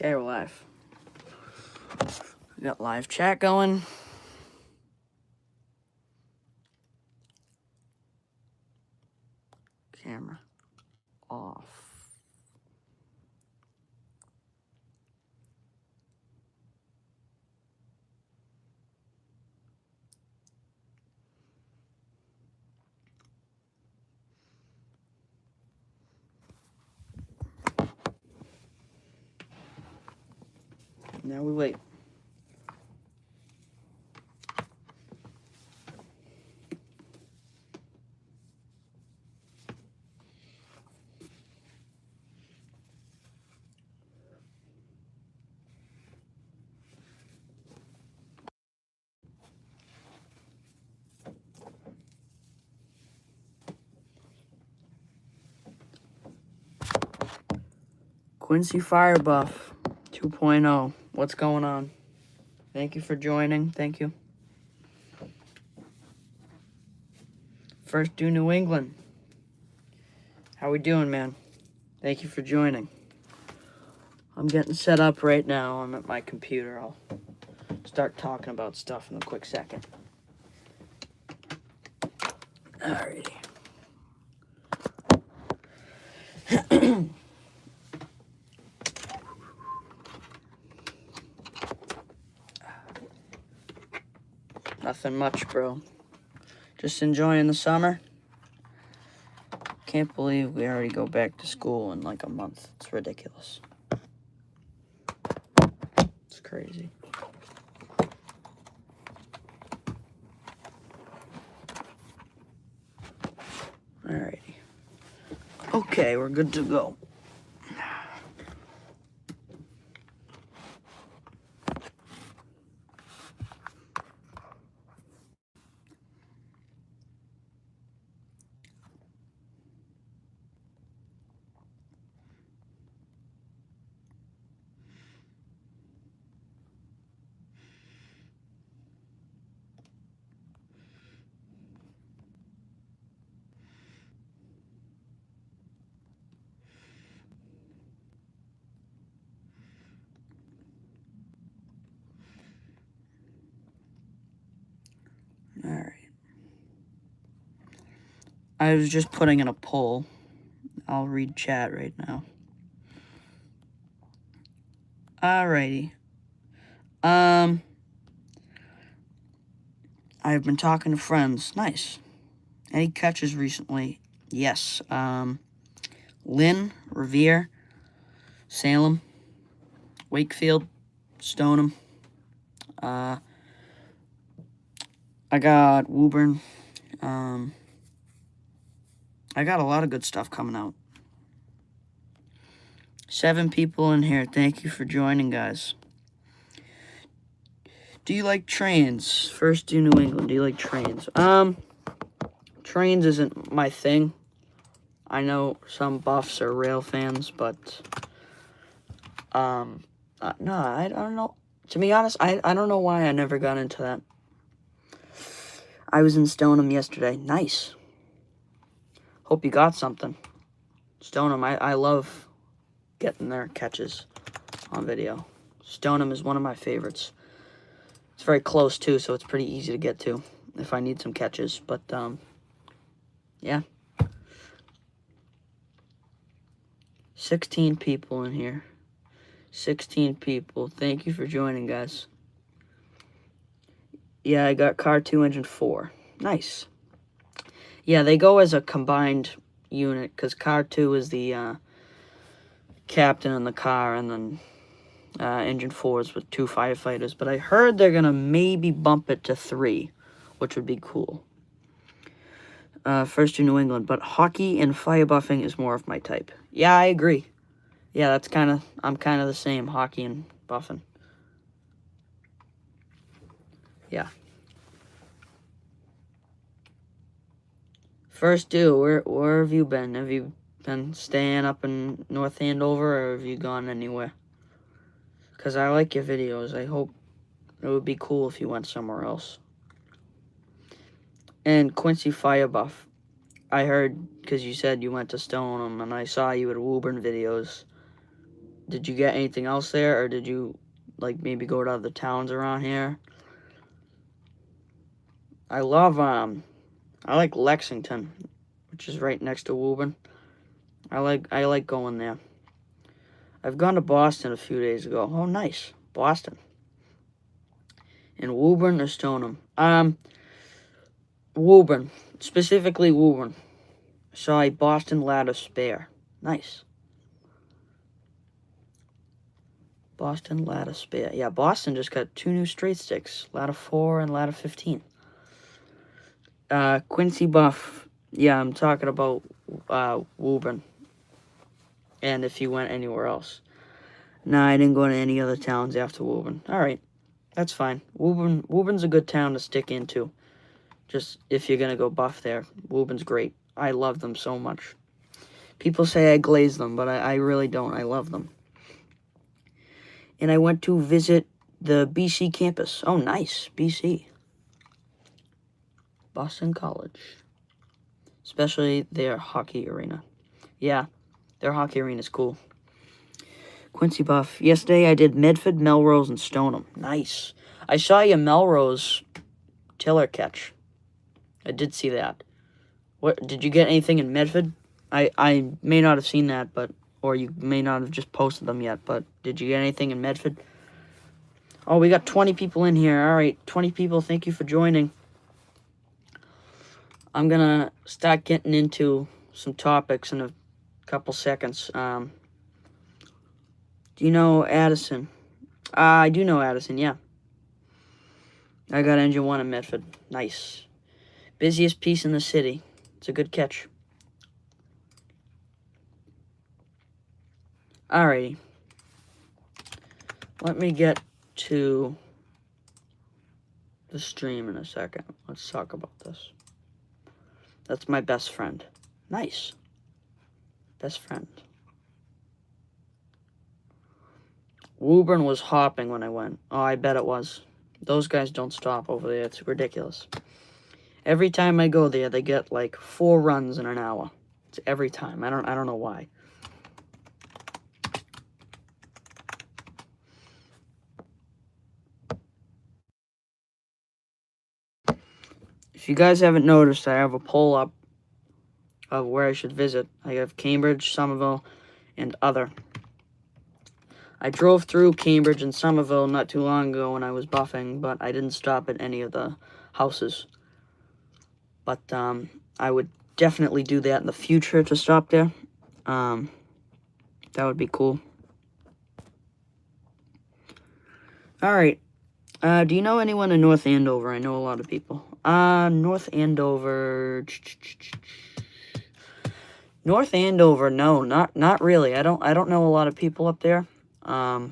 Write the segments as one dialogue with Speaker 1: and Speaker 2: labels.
Speaker 1: Okay, we're live. We got live chat going. Camera off. Now we wait. Quincy Firebuff 2.0. What's going on? Thank you for joining. Thank you. First due New England. How we doing, man? Thank you for joining. I'm getting set up right now. I'm at my computer. I'll start talking about stuff in a quick second. Alrighty. Nothing much, bro. Just enjoying the summer. Can't believe we already go back to school in like a month. It's ridiculous. It's crazy. Alrighty. Okay, we're good to go. Alright. I was just putting in a poll. I'll read chat right now. Alrighty. I've been talking to friends. Nice. Any catches recently? Yes. Lynn, Revere, Salem, Wakefield, Stoneham. I got Woburn. I got a lot of good stuff coming out. 7 people in here. Thank you for joining, guys. Do you like trains? First due New England. Do you like trains? Trains isn't my thing. I know some buffs are rail fans, but no, I don't know. To be honest, I don't know why I never got into that. I was in Stoneham yesterday. Nice. Hope you got something. Stoneham, I love getting their catches on video. Stoneham is one of my favorites. It's very close, too, so it's pretty easy to get to if I need some catches. But, yeah. 16 people in here. 16 people. Thank you for joining, guys. Yeah, I got car 2, engine 4. Nice. Yeah, they go as a combined unit, because car 2 is the captain in the car, and then engine 4 is with 2 firefighters. But I heard they're going to maybe bump it to 3, which would be cool. First to New England, but hockey and fire buffing is more of my type. Yeah, I agree. Yeah, I'm kind of the same, hockey and buffing. Yeah. First due, where have you been? Have you been staying up in North Andover, or have you gone anywhere? Because I like your videos. I hope it would be cool if you went somewhere else. And Quincy Firebuff, I heard, because you said you went to Stoneham, and I saw you at Woburn videos. Did you get anything else there, or did you, like, maybe go to other towns around here? I like Lexington, which is right next to Woburn. I like going there. I've gone to Boston a few days ago. Oh, nice. Boston. In Woburn or Stoneham? Woburn. Specifically Woburn. Saw a Boston ladder spare. Nice. Boston ladder spare. Yeah, Boston just got 2 new straight sticks. Ladder 4 and ladder 15. Quincy Buff. Yeah, I'm talking about Woburn. And if you went anywhere else. Nah, I didn't go to any other towns after Woburn. Alright. That's fine. Woburn's a good town to stick into. Just if you're gonna go buff there. Woburn's great. I love them so much. People say I glaze them, but I really don't. I love them. And I went to visit the BC campus. Oh, nice. BC. Boston College. Especially their hockey arena. Yeah, their hockey arena is cool. Quincy Buff. Yesterday I did Medford, Melrose, and Stoneham. Nice. I saw your Melrose tiller catch. I did see that. What did you get anything in Medford? I may not have seen that, but or you may not have just posted them yet, but did you get anything in Medford? Oh, we got 20 people in here. All right, 20 people. Thank you for joining. I'm gonna start getting into some topics in a couple seconds. Do you know Addison? I do know Addison, yeah. I got engine 1 in Medford. Nice. Busiest piece in the city. It's a good catch. Alrighty. Let me get to the stream in a second. Let's talk about this. That's my best friend. Nice. Best friend. Woburn was hopping when I went. Oh, I bet it was. Those guys don't stop over there. It's ridiculous. Every time I go there, they get like 4 runs in an hour. It's every time. I don't know why. If you guys haven't noticed, I have a poll up of where I should visit. I have Cambridge, Somerville, and other. I drove through Cambridge and Somerville not too long ago when I was buffing, but I didn't stop at any of the houses. But I would definitely do that in the future to stop there. That would be cool. Alright. Do you know anyone in North Andover? I know a lot of people. North Andover. North Andover, no, not really. I don't know a lot of people up there. Yeah,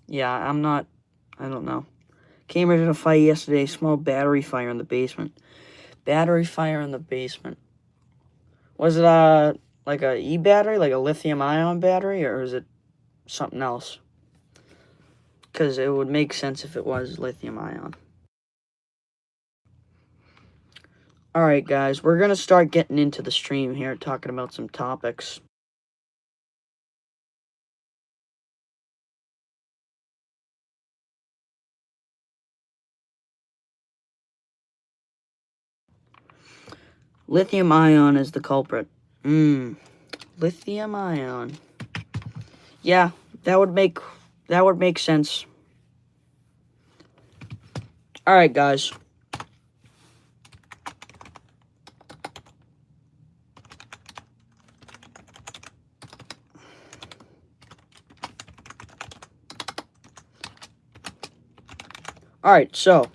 Speaker 1: I don't know. Cambridge in a fight yesterday. Small battery fire in the basement. Battery fire in the basement. Was it like a e-battery, like a lithium-ion battery, or is it something else? Because it would make sense if it was lithium-ion. Alright, guys, we're going to start getting into the stream here, talking about some topics. Lithium-ion is the culprit. Lithium-ion. Yeah, that would make sense. Alright, guys. Alright, so,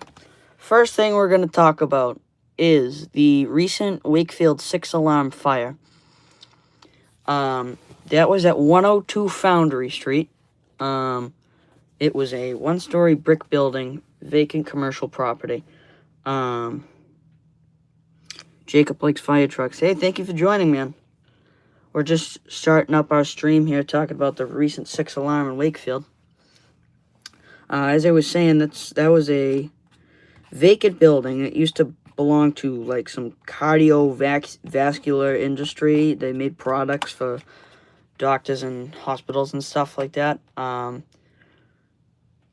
Speaker 1: first thing we're going to talk about is the recent Wakefield 6-alarm fire. That was at 102 Foundry Street. It was a 1-story brick building, vacant commercial property. Jacob likes fire trucks. Hey, thank you for joining, man. We're just starting up our stream here, talking about the recent 6-alarm in Wakefield. As I was saying, that was a vacant building. It used to belong to like some cardiovascular industry. They made products for doctors and hospitals and stuff like that.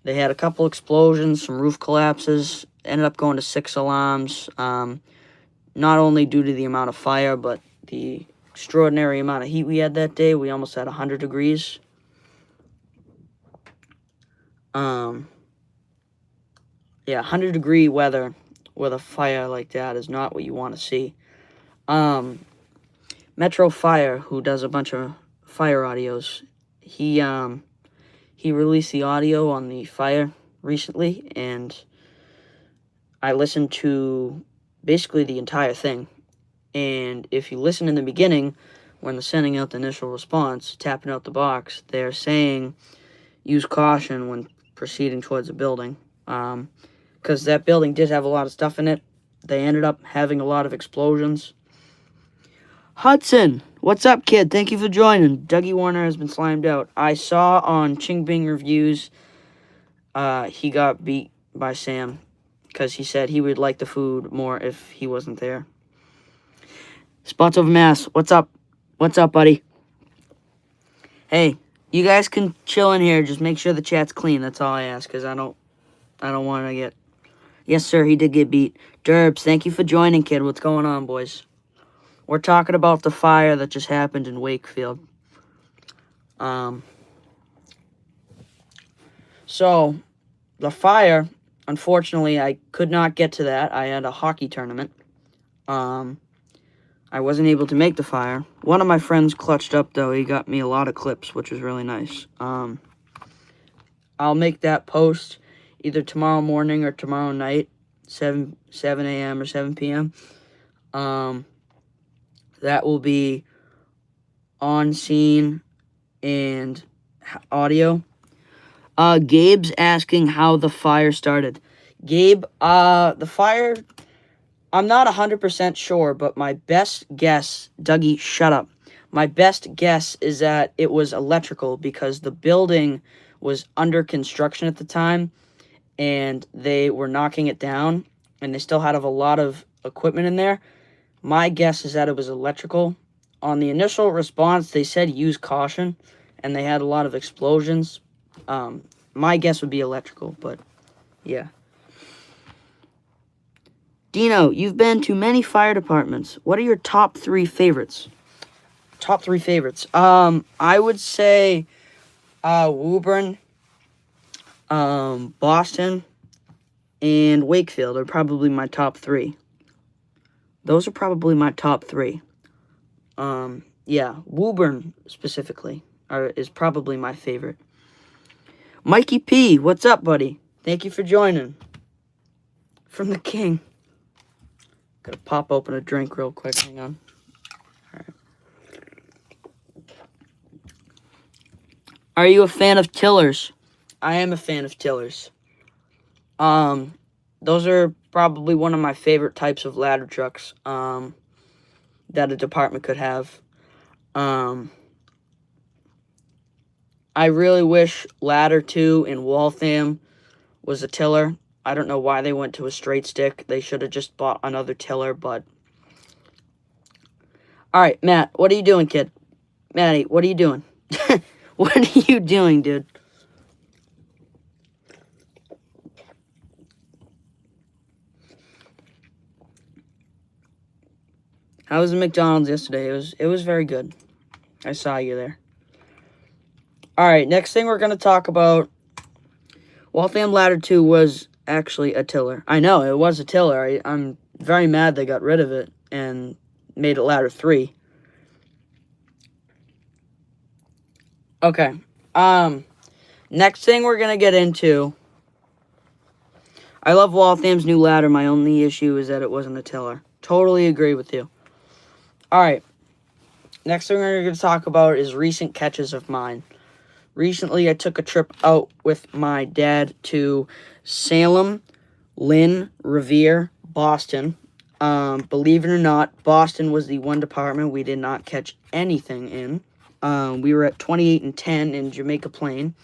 Speaker 1: They had a couple explosions, some roof collapses, ended up going to 6 alarms, not only due to the amount of fire, but the extraordinary amount of heat we had that day. We almost had 100 degrees. Yeah, 100-degree weather with a fire like that is not what you want to see. Metro Fire, who does a bunch of fire audios, he released the audio on the fire recently, and I listened to basically the entire thing. And if you listen in the beginning, when they're sending out the initial response, tapping out the box, they're saying use caution when proceeding towards a building. Because that building did have a lot of stuff in it. They ended up having a lot of explosions. Hudson, what's up, kid? Thank you for joining. Dougie Warner has been slimed out. I saw on Ching Bing Reviews, he got beat by Sam because he said he would like the food more if he wasn't there. Spots over Mass, what's up? What's up, buddy? Hey, you guys can chill in here. Just make sure the chat's clean. That's all I ask, because I don't want to get... Yes, sir, he did get beat. Derbs, thank you for joining, kid. What's going on, boys? We're talking about the fire that just happened in Wakefield. So, the fire, unfortunately, I could not get to that. I had a hockey tournament. I wasn't able to make the fire. One of my friends clutched up, though. He got me a lot of clips, which was really nice. I'll make that post either tomorrow morning or tomorrow night, 7 a.m. or 7 p.m. That will be on scene and audio. Gabe's asking how the fire started. Gabe, the fire, I'm not 100% sure, but my best guess, Dougie, shut up. My best guess is that it was electrical because the building was under construction at the time, and they were knocking it down, and they still had a lot of equipment in there. My guess is that it was electrical. On the initial response, they said use caution, and they had a lot of explosions. My guess would be electrical, but yeah. Dino, you've been to many fire departments. What are your top 3 favorites? Top 3 favorites. I would say Woburn, Boston, and Wakefield are probably my top 3. Those are probably my top 3. Yeah, Woburn specifically is probably my favorite. Mikey P, what's up, buddy? Thank you for joining. From the King. Gotta pop open a drink real quick. Hang on. All right. Are you a fan of tillers? I am a fan of tillers. Those are probably one of my favorite types of ladder trucks that a department could have. I really wish Ladder 2 in Waltham was a tiller. I don't know why they went to a straight stick. They should have just bought another tiller, but... Alright, Matt, what are you doing, kid? Matty, what are you doing? What are you doing, dude? How was the McDonald's yesterday? It was very good. I saw you there. Alright, next thing we're going to talk about. Waltham Ladder 2 was actually a tiller. I know, it was a tiller. I'm very mad they got rid of it and made it Ladder 3. Okay. Next thing we're going to get into. I love Waltham's new ladder. My only issue is that it wasn't a tiller. Totally agree with you. Alright. Next thing we're going to talk about is recent catches of mine. Recently, I took a trip out with my dad to Salem, Lynn, Revere, Boston. Believe it or not, Boston was the one department we did not catch anything in. We were at 28 and 10 in Jamaica Plain.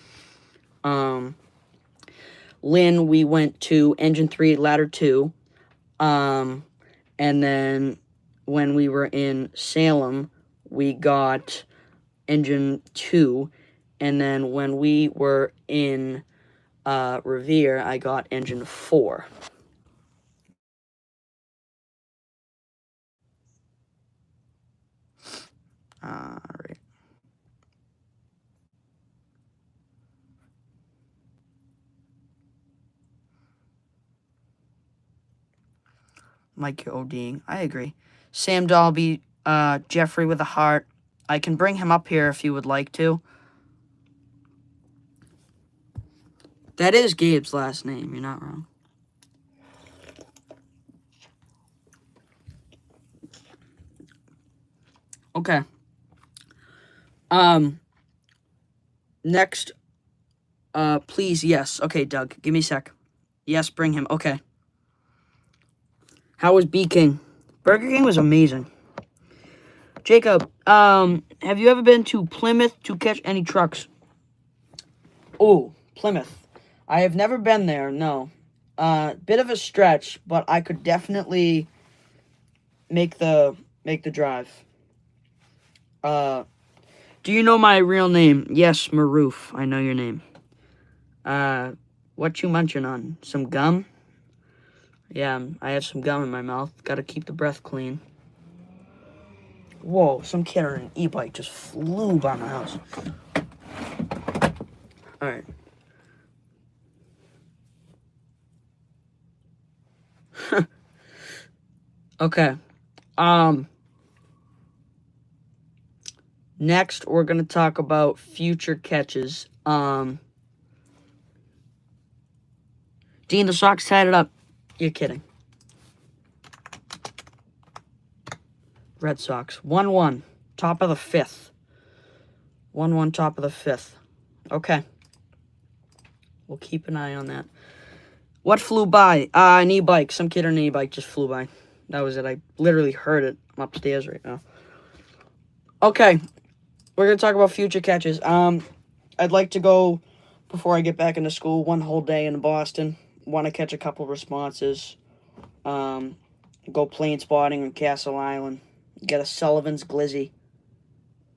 Speaker 1: Lynn, we went to Engine 3, Ladder 2. And then when we were in Salem, we got engine 2. And then when we were in Revere, I got engine 4. Alright. Mike, you're ODing. I agree. Sam Dalby, Jeffrey with a heart. I can bring him up here if you would like to. That is Gabe's last name. You're not wrong. Okay. Next. Please, yes. Okay, Doug. Give me a sec. Yes, bring him. Okay. How was B King? Burger King was amazing. Jacob, have you ever been to Plymouth to catch any trucks? Oh, Plymouth. I have never been there, no. Bit of a stretch, but I could definitely make the drive. Do you know my real name? Yes, Maroof. I know your name. What you munching on? Some gum? Yeah, I have some gum in my mouth. Gotta keep the breath clean. Whoa, some kid on an e-bike just flew by my house. Alright. Okay. Next, we're going to talk about future catches. Dean, the Sox tied it up. You're kidding. Red Sox. 1-1. Top of the 5th. 1-1, top of the 5th. Okay. We'll keep an eye on that. What flew by? An e-bike. Some kid on an e-bike just flew by. That was it. I literally heard it. I'm upstairs right now. Okay. We're going to talk about future catches. I'd like to go, before I get back into school, one whole day in Boston. Want to catch a couple responses. Go plane spotting on Castle Island. Get a Sullivan's Glizzy.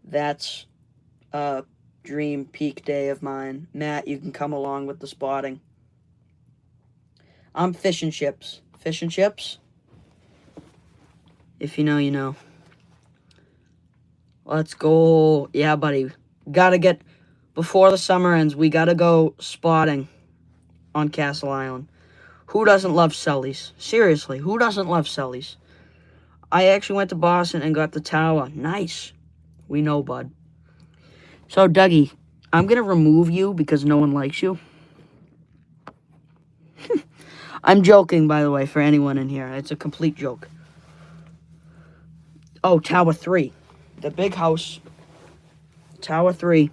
Speaker 1: That's a dream peak day of mine. Matt, you can come along with the spotting. I'm fish and chips. Fish and chips? If you know, you know. Let's go. Yeah, buddy. Gotta get, before the summer ends, we gotta go spotting on Castle Island. Who doesn't love Sully's? Seriously, who doesn't love Sully's? I actually went to Boston and got the tower. Nice. We know, bud. So, Dougie, I'm gonna remove you because no one likes you. I'm joking, by the way, for anyone in here. It's a complete joke. Oh, Tower 3. The big house. Tower 3.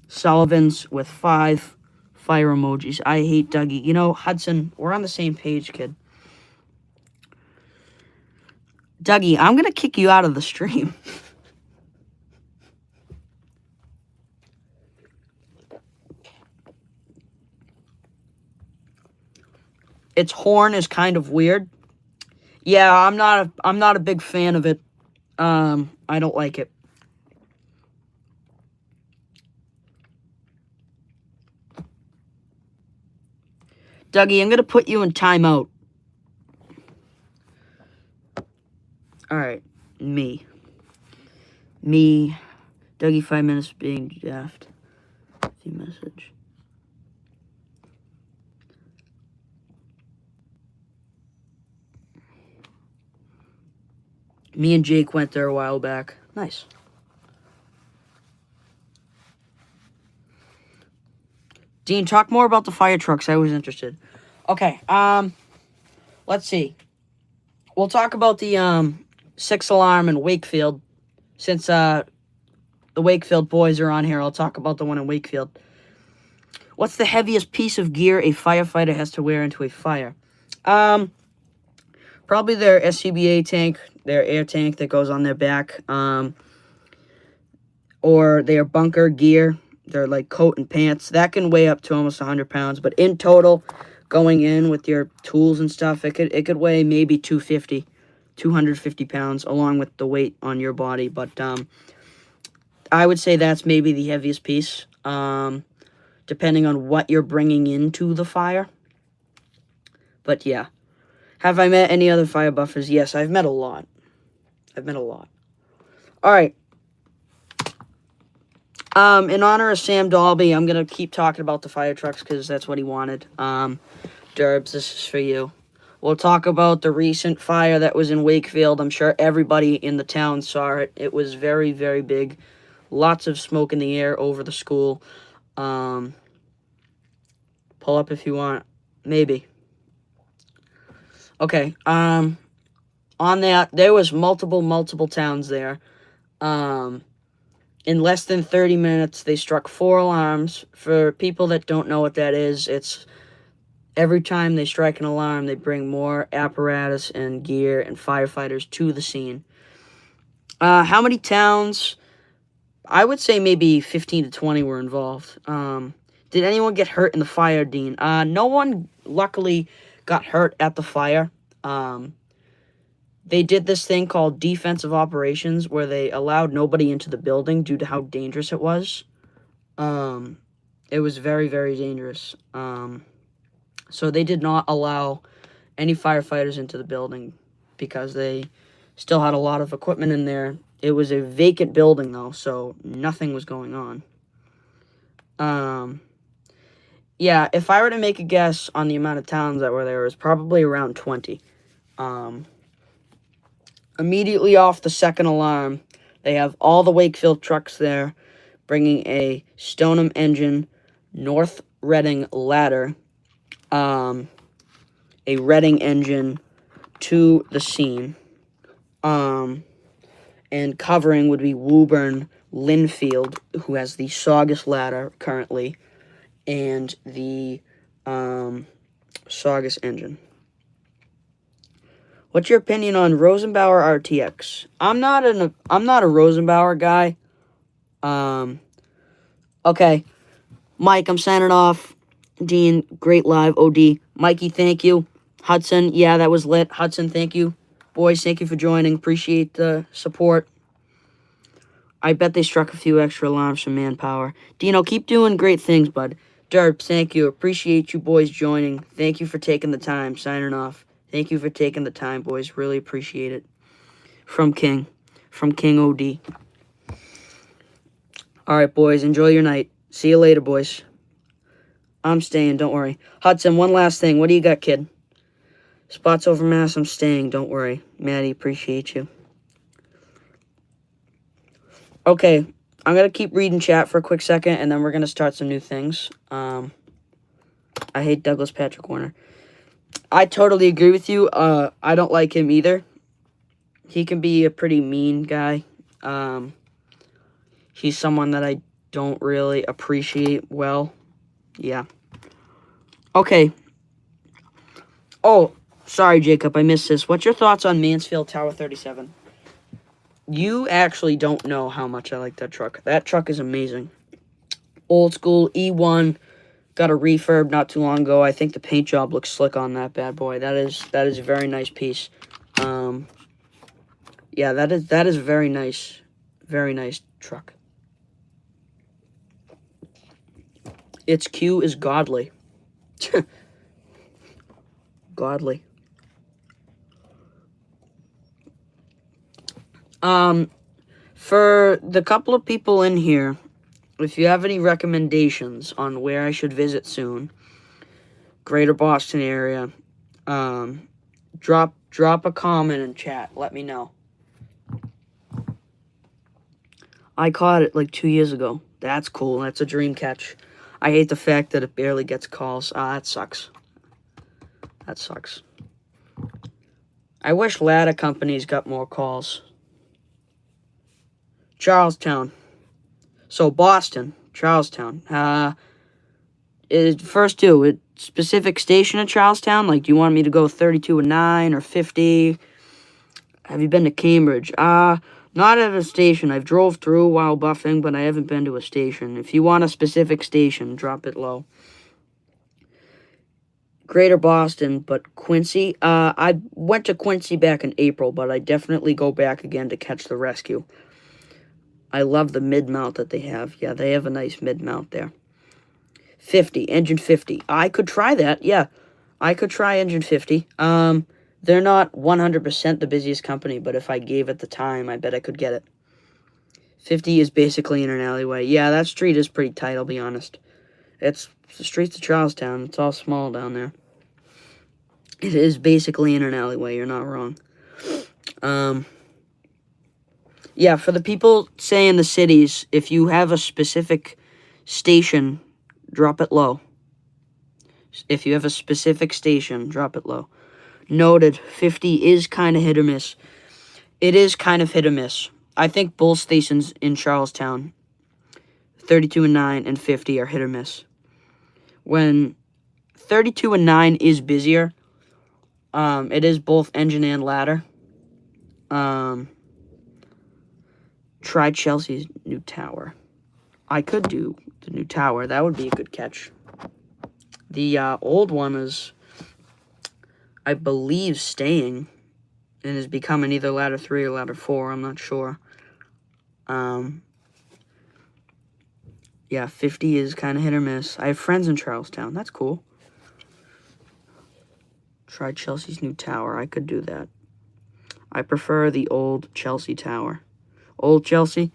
Speaker 1: Sullivan's with 5 fire emojis. I hate Dougie. You know, Hudson, we're on the same page, kid. Dougie, I'm going to kick you out of the stream. Its horn is kind of weird. Yeah, I'm not a big fan of it. I don't like it. Dougie, I'm going to put you in timeout. Alright, me. Dougie, 5 minutes being daft. See message. Me and Jake went there a while back. Nice. Dean, talk more about the fire trucks. I was interested. Okay, let's see. We'll talk about the 6-alarm in Wakefield. Since the Wakefield boys are on here, I'll talk about the one in Wakefield. What's the heaviest piece of gear a firefighter has to wear into a fire? Probably their SCBA tank, their air tank that goes on their back, or their bunker gear, their like coat and pants. That can weigh up to almost 100 pounds, but in total, going in with your tools and stuff, it could weigh maybe 250 pounds, along with the weight on your body. But I would say that's maybe the heaviest piece, depending on what you're bringing into the fire. But yeah. Have I met any other fire buffers? Yes, I've met a lot. Alright. In honor of Sam Dalby, I'm going to keep talking about the fire trucks because that's what he wanted. Derbs, this is for you. We'll talk about the recent fire that was in Wakefield. I'm sure everybody in the town saw it. It was very, very big. Lots of smoke in the air over the school. Pull up if you want. Maybe. Okay. On that, there was multiple towns there. In less than 30 minutes, they struck 4 alarms. For people that don't know what that is, it's every time they strike an alarm, they bring more apparatus and gear and firefighters to the scene. How many towns? I would say maybe 15 to 20 were involved. Did anyone get hurt in the fire, Dean? No one, luckily, got hurt at the fire. They did this thing called defensive operations where they allowed nobody into the building due to how dangerous it was. It was very, very dangerous. So they did not allow any firefighters into the building because they still had a lot of equipment in there. It was a vacant building, though, so nothing was going on. Yeah, if I were to make a guess on the amount of towns that were there, it was probably around 20. Immediately off the second alarm, they have all the Wakefield trucks there, bringing a Stoneham engine, North Reading ladder, a Reading engine to the scene. And covering would be Woburn Linfield, who has the Saugus ladder currently, and the Saugus engine. What's your opinion on Rosenbauer RTX? I'm not a Rosenbauer guy. Okay. Mike, I'm signing off. Dean, great live. OD. Mikey, thank you. Hudson, yeah, that was lit. Hudson, thank you. Boys, thank you for joining. Appreciate the support. I bet they struck a few extra alarms for manpower. Dino, keep doing great things, bud. Derp, thank you. Appreciate you boys joining. Thank you for taking the time. Signing off. Thank you for taking the time, boys. Really appreciate it. From King OD. All right, boys. Enjoy your night. See you later, boys. I'm staying. Don't worry. Hudson, one last thing. What do you got, kid? Spots over mass. I'm staying. Don't worry. Maddie, appreciate you. Okay. I'm going to keep reading chat for a quick second, and then we're going to start some new things. I hate Douglas Patrick Warner. I totally agree with you. I don't like him either. He can be a pretty mean guy. He's someone that I don't really appreciate well. Yeah. Okay. Oh, sorry, Jacob. I missed this. What's your thoughts on Mansfield Tower 37? You actually don't know how much I like that truck. That truck is amazing. Old school E1. Got a refurb not too long ago. I think the paint job looks slick on that bad boy. That is a very nice piece. Yeah, that is a very nice truck. Its Q is godly. Godly. For the couple of people in here, if you have any recommendations on where I should visit soon, Greater Boston area, drop a comment in chat. Let me know. I caught it like 2 years ago. That's cool. That's a dream catch. I hate the fact that it barely gets calls. That sucks. That sucks. I wish ladder companies got more calls. Charlestown. So Boston, Charlestown. First two, specific station at Charlestown. Like, do you want me to go 32 and 9 or 50? Have you been to Cambridge? Not at a station. I've drove through while buffing, but I haven't been to a station. If you want a specific station, drop it low. Greater Boston, but Quincy. I went to Quincy back in April, but I definitely go back again to catch the rescue. I love the mid-mount that they have. Yeah, they have a nice mid-mount there. 50, engine 50. I could try that, yeah. I could try engine 50. They're not 100% the busiest company, but if I gave it the time, I bet I could get it. 50 is basically in an alleyway. Yeah, that street is pretty tight, I'll be honest. It's the streets of Charlestown. It's all small down there. It is basically in an alleyway, you're not wrong. Yeah, for the people, say, in the cities, if you have a specific station, drop it low. If you have a specific station, drop it low. Noted, 50 is kind of hit or miss. It is kind of hit or miss. I think both stations in Charlestown, 32 and 9 and 50, are hit or miss. When 32 and 9 is busier, it is both engine and ladder. Try Chelsea's new tower. I could do the new tower. That would be a good catch. The old one is, I believe, staying and is becoming either ladder 3 or ladder 4. I'm not sure. Yeah, 50 is kind of hit or miss. I have friends in Charlestown. That's cool. Try Chelsea's new tower. I could do that. I prefer the old Chelsea tower. Old Chelsea,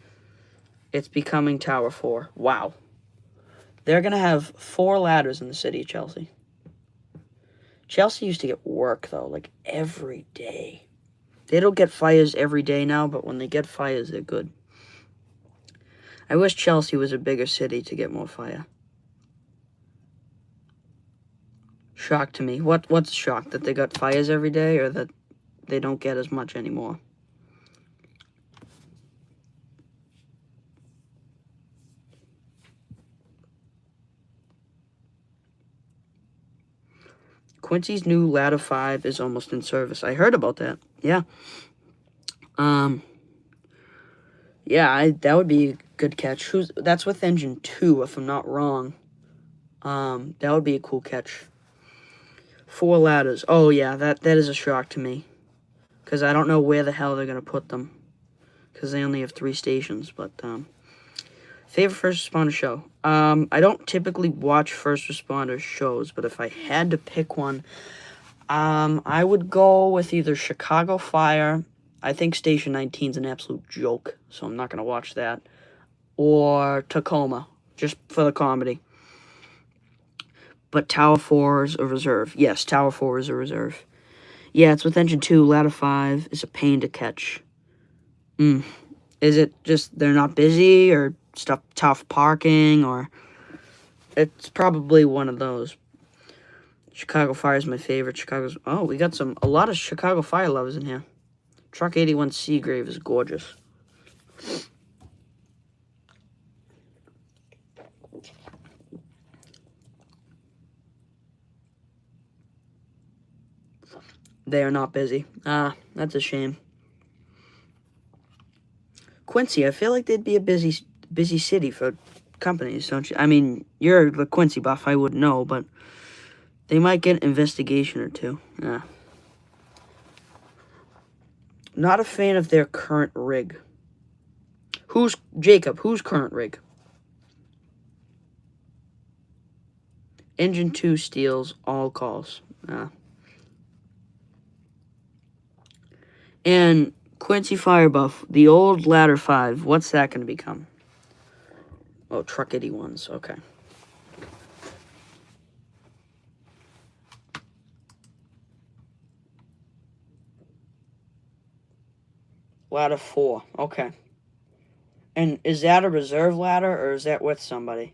Speaker 1: it's becoming Tower 4. Wow. They're going to have 4 ladders in the city of Chelsea. Chelsea used to get work, though, like, every day. They don't get fires every day now, but when they get fires, they're good. I wish Chelsea was a bigger city to get more fire. Shock to me. What's shock? That they got fires every day, or that they don't get as much anymore? Quincy's new ladder 5 is almost in service. I heard about that. Yeah. Yeah, that would be a good catch. That's with engine 2, if I'm not wrong. That would be a cool catch. 4 ladders. Oh, yeah, that is a shock to me. Because I don't know where the hell they're going to put them. Because they only have 3 stations, but, favorite first responder show. I don't typically watch first responder shows, but if I had to pick one, I would go with either Chicago Fire. I think Station 19 is an absolute joke, so I'm not going to watch that. Or Tacoma, just for the comedy. But Tower 4 is a reserve. Yes, Tower 4 is a reserve. Yeah, it's with engine 2. Ladder 5 is a pain to catch. Is it just they're not busy, or tough parking, or... It's probably one of those. Chicago Fire is my favorite. Oh, we got a lot of Chicago Fire lovers in here. Truck 81 Seagrave is gorgeous. They are not busy. That's a shame. Quincy, I feel like they'd be a busy city for companies, don't you? I mean, you're the Quincy buff, I wouldn't know, but they might get an investigation or two. Not a fan of their current rig. Who's current rig? Engine 2 steals all calls. And Quincy Firebuff, the old ladder 5, what's that going to become? Oh, truck 81s, okay. Ladder 4, okay. And is that a reserve ladder, or is that with somebody?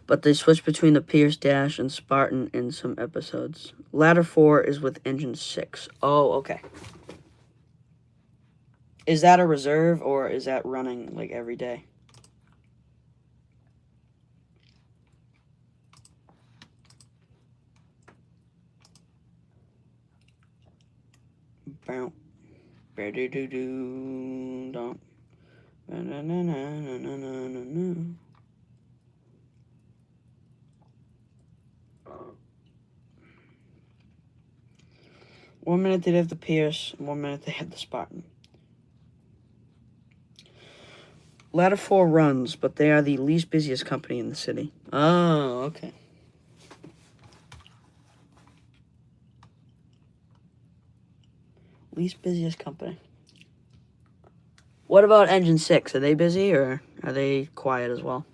Speaker 1: But they switch between the Pierce Dash and Spartan in some episodes. Ladder 4 is with engine 6. Oh, okay. Is that a reserve, or is that running, like, every day? Bow. Don't. 1 minute they have the Pierce, 1 minute they have the Spartan. Ladder 4 runs, but they are the least busiest company in the city. Oh, okay. Least busiest company. What about Engine 6? Are they busy, or are they quiet as well?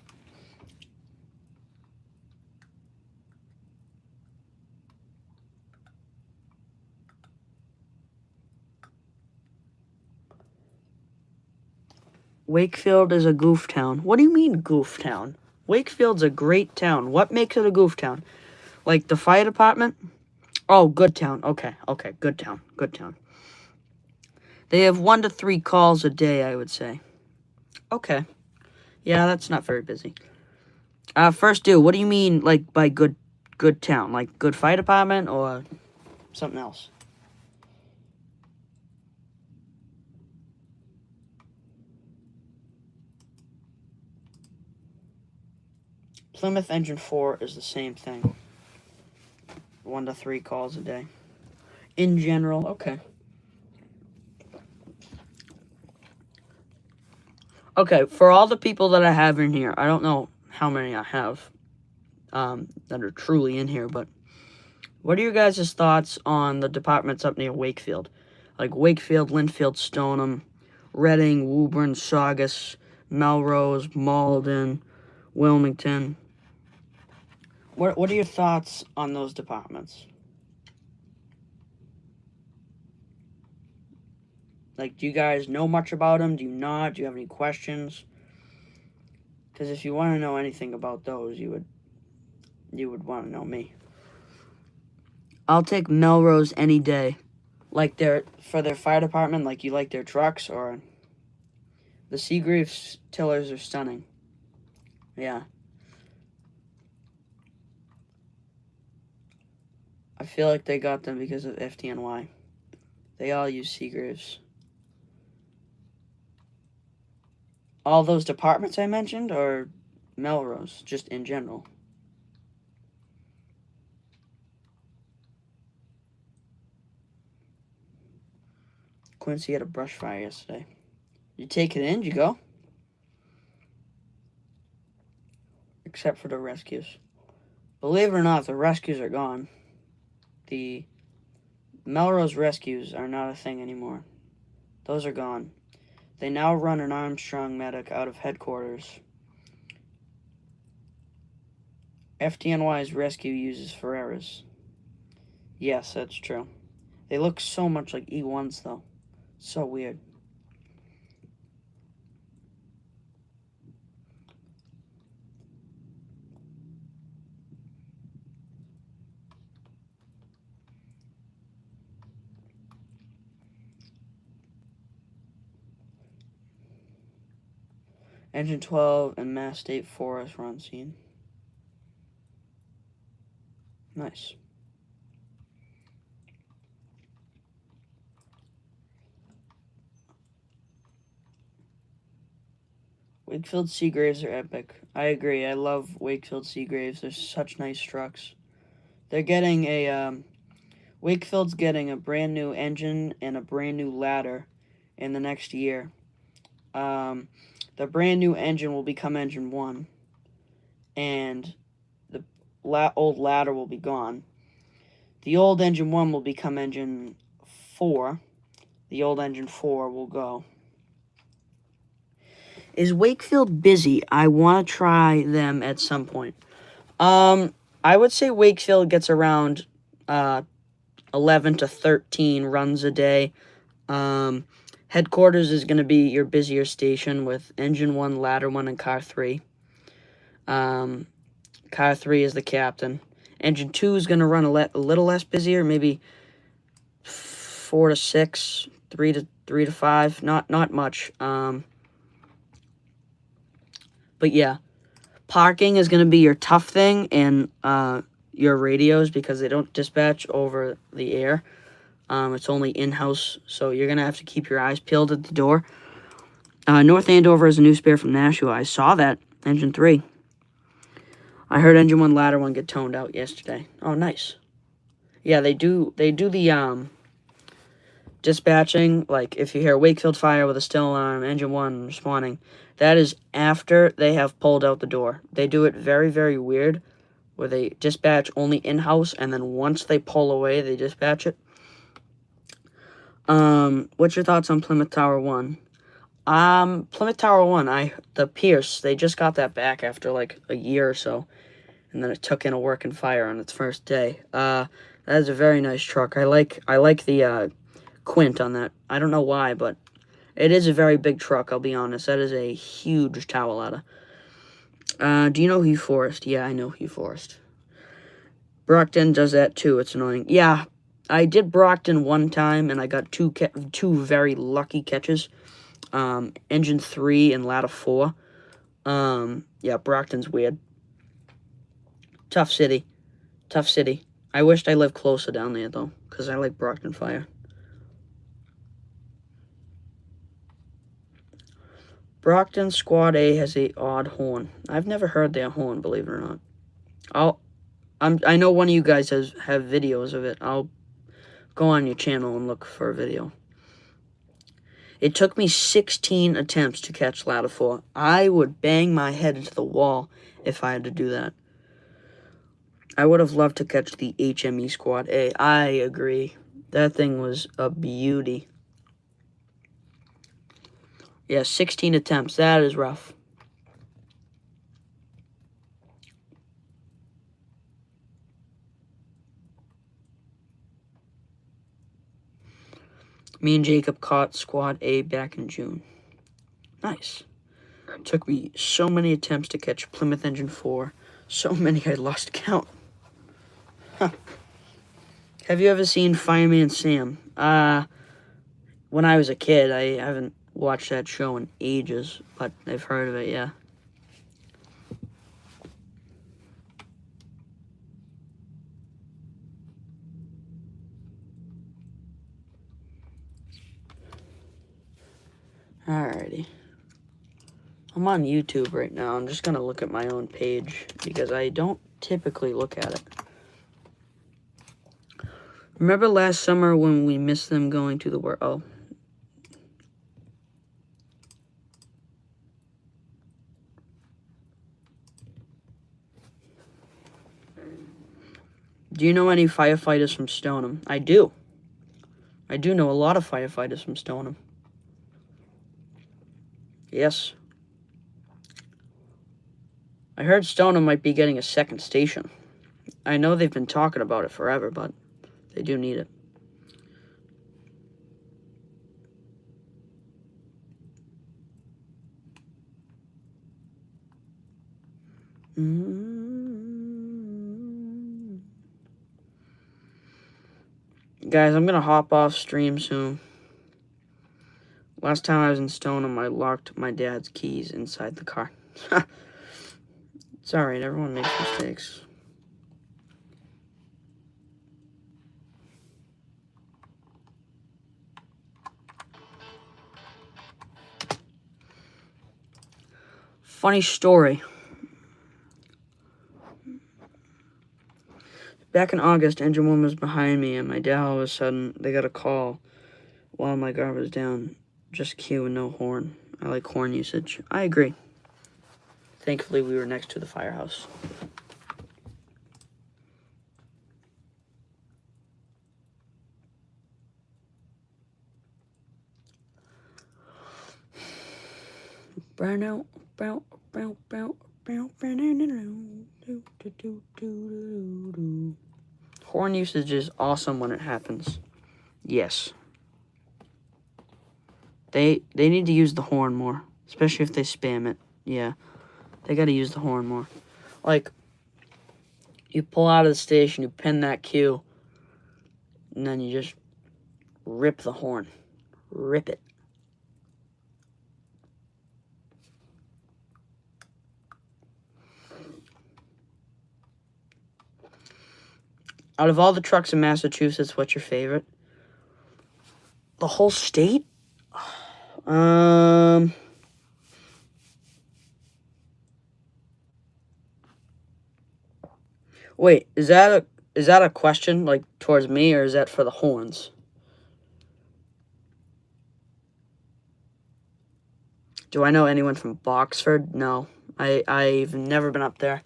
Speaker 1: Wakefield is a goof town. What do you mean goof town? Wakefield's a great town. What makes it a goof town? Like the fire department? Oh, good town. Okay, good town. Good town. They have 1 to 3 calls a day, I would say. Okay. Yeah, that's not very busy. First due, what do you mean, like, by good town? Like, good fire department, or something else? Plymouth Engine 4 is the same thing. 1 to 3 calls a day. In general, okay. Okay, for all the people that I have in here, I don't know how many I have that are truly in here, but what are your guys' thoughts on the departments up near Wakefield? Like Wakefield, Linfield, Stoneham, Reading, Woburn, Saugus, Melrose, Malden, Wilmington. What are your thoughts on those departments? Like, do you guys know much about them? Do you not? Do you have any questions? Because if you want to know anything about those, you would want to know me. I'll take Melrose any day. Like for their fire department, like you like their trucks, or the Seagraves tillers are stunning. Yeah. I feel like they got them because of FDNY. They all use Seagraves. All those departments I mentioned, or Melrose, just in general? Quincy had a brush fire yesterday. You take it in, you go. Except for the rescues. Believe it or not, the rescues are gone. The Melrose rescues are not a thing anymore. Those are gone. They now run an Armstrong medic out of headquarters. FDNY's rescue uses Ferreras. Yes, that's true. They look so much like E1s, though. So weird. Engine 12 and Mass State Forest were on scene. Nice. Wakefield Seagraves are epic. I agree. I love Wakefield Seagraves. They're such nice trucks. They're getting Wakefield's getting a brand new engine and a brand new ladder in the next year. The brand new engine will become Engine 1, and the old ladder will be gone. The old Engine 1 will become Engine 4. The old Engine 4 will go. Is Wakefield busy? I want to try them at some point. I would say Wakefield gets around 11 to 13 runs a day. Headquarters is going to be your busier station with Engine 1, Ladder 1, and Car 3. Car 3 is the captain. Engine 2 is going to run a little less busier, maybe 4 to 6, 3 to 5. Not much. But yeah, parking is going to be your tough thing, and your radios, because they don't dispatch over the air. It's only in-house, so you're going to have to keep your eyes peeled at the door. North Andover is a new spare from Nashua. I saw that. Engine 3. I heard engine 1 ladder 1 get toned out yesterday. Oh, nice. Yeah, they do the dispatching. Like, if you hear Wakefield fire with a still alarm, engine 1 responding, that is after they have pulled out the door. They do it very, very weird, where they dispatch only in-house, and then once they pull away, they dispatch it. What's your thoughts on Plymouth Tower 1? Plymouth Tower 1, the Pierce, they just got that back after, like, a year or so. And then it took in a working fire on its first day. That is a very nice truck. I like the, Quint on that. I don't know why, but it is a very big truck, I'll be honest. That is a huge tower ladder. Do you know Hugh Forrest? Yeah, I know Hugh Forrest. Brockton does that too. It's annoying. Yeah, I did Brockton one time, and I got two very lucky catches. Engine 3 and ladder 4. Yeah, Brockton's weird. Tough city. Tough city. I wished I lived closer down there, though, because I like Brockton Fire. Brockton Squad A has a odd horn. I've never heard their horn, believe it or not. I know one of you guys have videos of it. I'll go on your channel and look for a video. It took me 16 attempts to catch ladder 4. I would bang my head into the wall if I had to do that. I would have loved to catch the HME Squad A. I agree. That thing was a beauty. Yeah, 16 attempts. That is rough. Me and Jacob caught Squad A back in June. Nice. It took me so many attempts to catch Plymouth Engine 4. So many I lost count. Huh. Have you ever seen Fireman Sam? When I was a kid. I haven't watched that show in ages, but I've heard of it, yeah. Alrighty. I'm on YouTube right now. I'm just going to look at my own page because I don't typically look at it. Remember last summer when we missed them going to the work? Oh. Do you know any firefighters from Stoneham? I do. I do know a lot of firefighters from Stoneham. Yes. I heard Stoneham might be getting a second station. I know they've been talking about it forever, but they do need it. Guys, I'm going to hop off stream soon. Last time I was in Stoneham, I locked my dad's keys inside the car. It's alright, everyone makes mistakes. Funny story. Back in August, engine 1 was behind me, and my dad all of a sudden, they got a call while my guard was down. Just cue and no horn. I like horn usage. I agree. Thankfully, we were next to the firehouse. Horn usage is awesome when it happens. Yes. They need to use the horn more, especially if they spam it. Yeah, they got to use the horn more. Like, you pull out of the station, you pin that cue, and then you just rip the horn. Rip it. Out of all the trucks in Massachusetts, what's your favorite? The whole state? Wait, is that a question, like, towards me, or is that for the horns? Do I know anyone from Boxford? No. I've never been up there.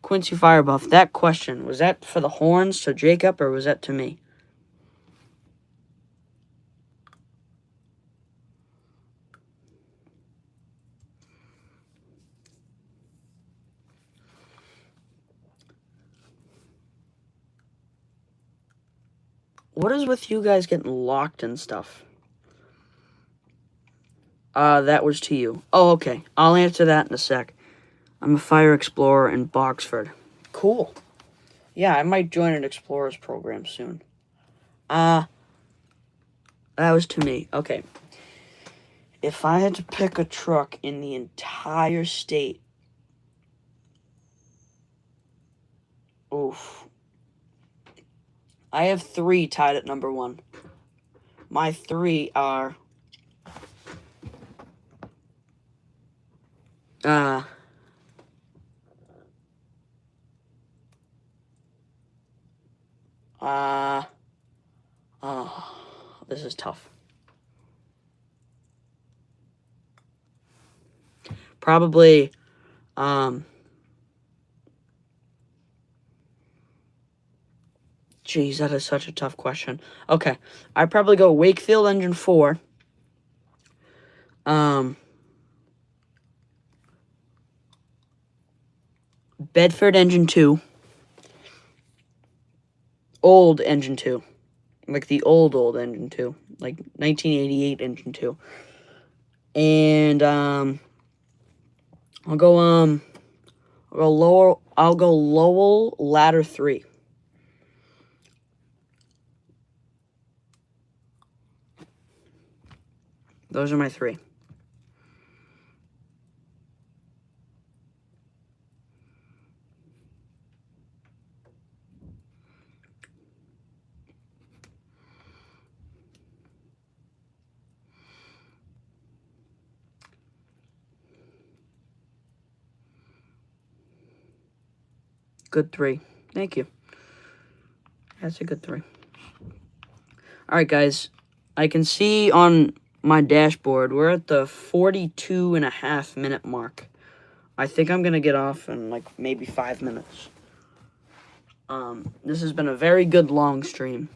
Speaker 1: Quincy Firebuff, that question, was that for the horns to Jacob, or was that to me? What is with you guys getting locked and stuff? That was to you. Oh, okay. I'll answer that in a sec. I'm a fire explorer in Boxford. Cool. Yeah, I might join an explorer's program soon. That was to me. Okay. If I had to pick a truck in the entire state, oof. I have 3 tied at number 1. My 3 are this is tough. Probably, geez, that is such a tough question. Okay, I'd probably go Wakefield engine 4. Bedford engine 2. Old engine 2. Like the old engine 2. Like 1988 engine 2. And, I'll go Lowell ladder 3. Those are my 3. Good 3. Thank you. That's a good 3. Alright, guys. I can see on my dashboard, we're at the 42.5-minute mark. I think I'm going to get off in, like, maybe 5 minutes. This has been a very good long stream.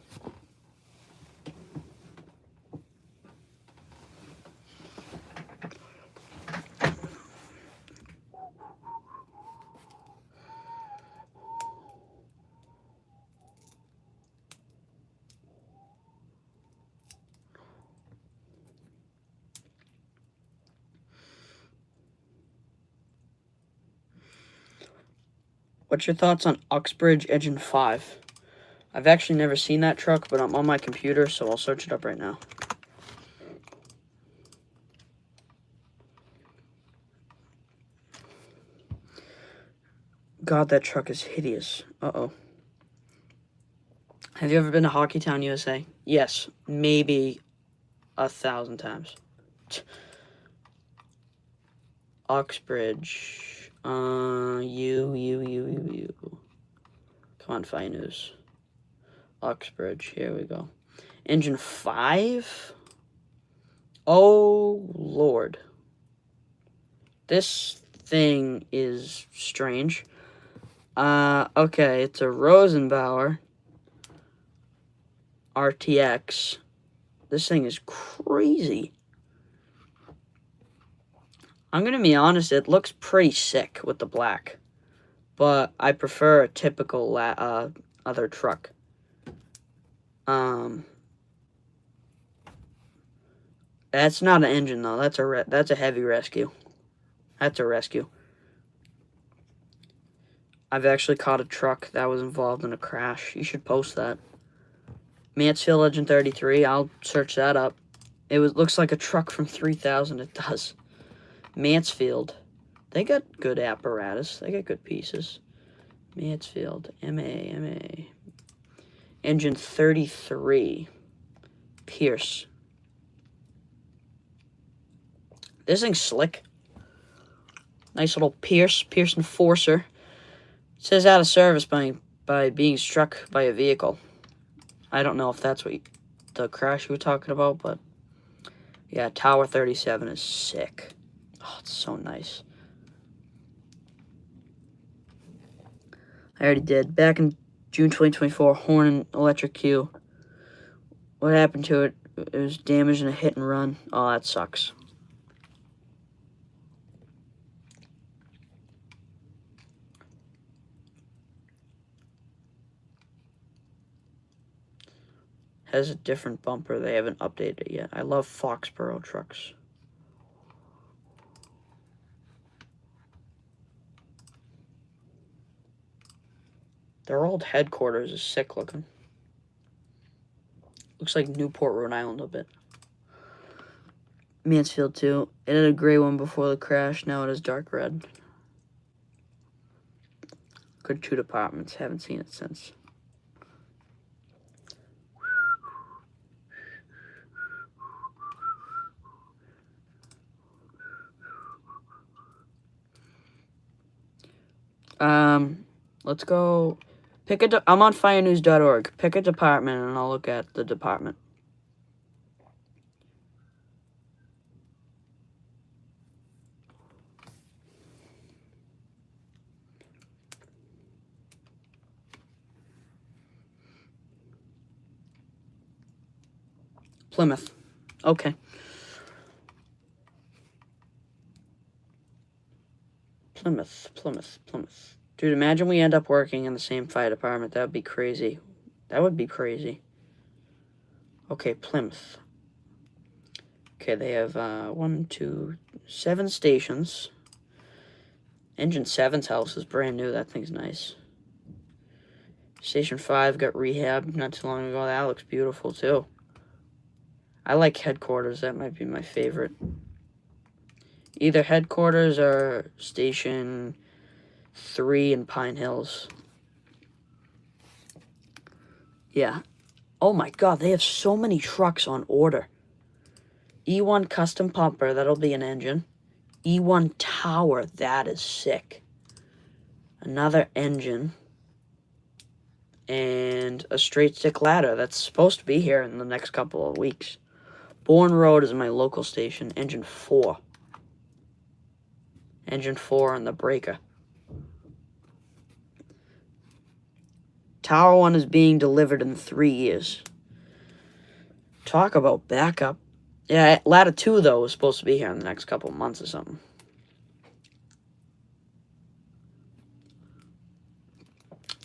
Speaker 1: What's your thoughts on Uxbridge Engine 5? I've actually never seen that truck, but I'm on my computer, so I'll search it up right now. God, that truck is hideous. Uh-oh. Have you ever been to Hockeytown, USA? Yes, maybe 1,000 times. Uxbridge. You. Come on, Fire News. Uxbridge. Here we go. Engine 5? Oh, Lord. This thing is strange. Okay, it's a Rosenbauer RTX. This thing is crazy. I'm going to be honest, it looks pretty sick with the black. But I prefer a typical other truck. That's not an engine, though. That's a heavy rescue. That's a rescue. I've actually caught a truck that was involved in a crash. You should post that. Mansfield Legend 33. I'll search that up. Looks like a truck from 3000. It does. Mansfield. They got good apparatus. They got good pieces. Mansfield. MA. Engine 33. Pierce. This thing's slick. Nice little Pierce Enforcer. It says out of service by being struck by a vehicle. I don't know if that's what the crash you were talking about, but yeah, Tower 37 is sick. Oh, it's so nice. I already did. Back in June 2024, Horn and Electric Q. What happened to it? It was damaged in a hit and run. Oh, that sucks. Has a different bumper. They haven't updated it yet. I love Foxborough trucks. Their old headquarters is sick looking. Looks like Newport, Rhode Island a bit. Mansfield too. It had a gray one before the crash. Now it is dark red. Good 2 departments. Haven't seen it since. Let's go. I'm on firenews.org. Pick a department and I'll look at the department. Plymouth. Okay. Plymouth. Dude, imagine we end up working in the same fire department. That would be crazy. That would be crazy. Okay, Plymouth. Okay, they have 7 stations. Engine 7's house is brand new. That thing's nice. Station 5 got rehabbed not too long ago. That looks beautiful, too. I like headquarters. That might be my favorite. Either headquarters or Station 3 in Pine Hills. Yeah. Oh my god, they have so many trucks on order. E1 custom pumper, that'll be an engine. E1 tower, that is sick. Another engine. And a straight stick ladder that's supposed to be here in the next couple of weeks. Bourne Road is my local station. Engine 4. Engine 4 on the breaker. Tower 1 is being delivered in 3 years. Talk about backup. Yeah, ladder 2, though, is supposed to be here in the next couple of months or something.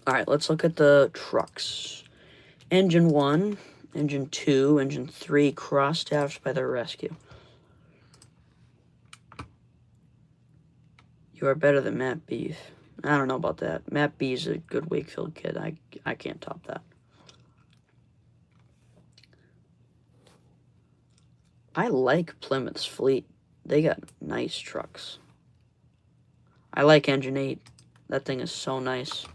Speaker 1: Alright, let's look at the trucks. Engine 1, Engine 2, Engine 3, cross-staffed by the rescue. You are better than Matt Beef. I don't know about that. Matt B is a good Wakefield kid. I can't top that. I like Plymouth's fleet. They got nice trucks. I like Engine 8. That thing is so nice.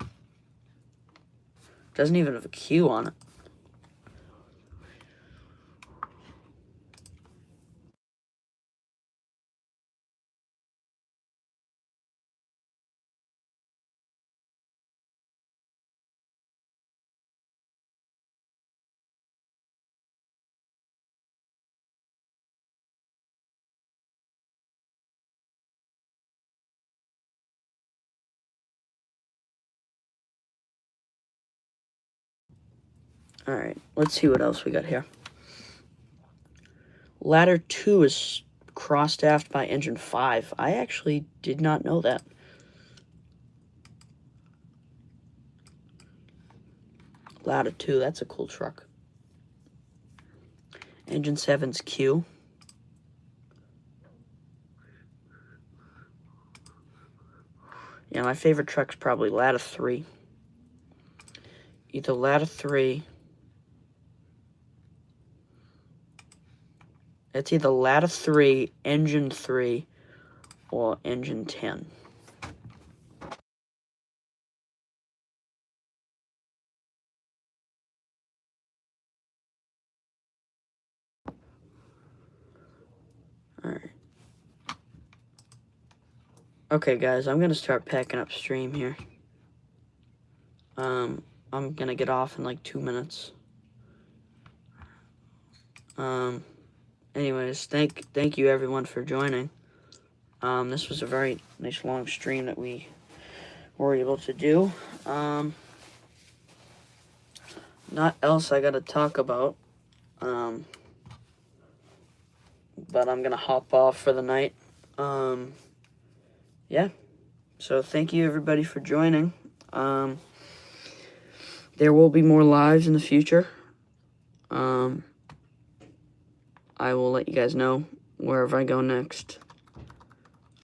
Speaker 1: Doesn't even have a Q on it. Alright, let's see what else we got here. Ladder 2 is cross-staffed by Engine 5. I actually did not know that. Ladder 2, that's a cool truck. Engine 7's Q. Yeah, my favorite truck's probably Ladder 3. Either Ladder 3... It's either Ladder 3, Engine 3, or Engine 10. Okay, guys, I'm gonna start packing up stream here. I'm gonna get off in like 2 minutes. Anyways, thank you everyone for joining. This was a very nice long stream that we were able to do. Not else I gotta talk about. But I'm gonna hop off for the night. Yeah. So thank you everybody for joining. There will be more lives in the future. I will let you guys know wherever I go next.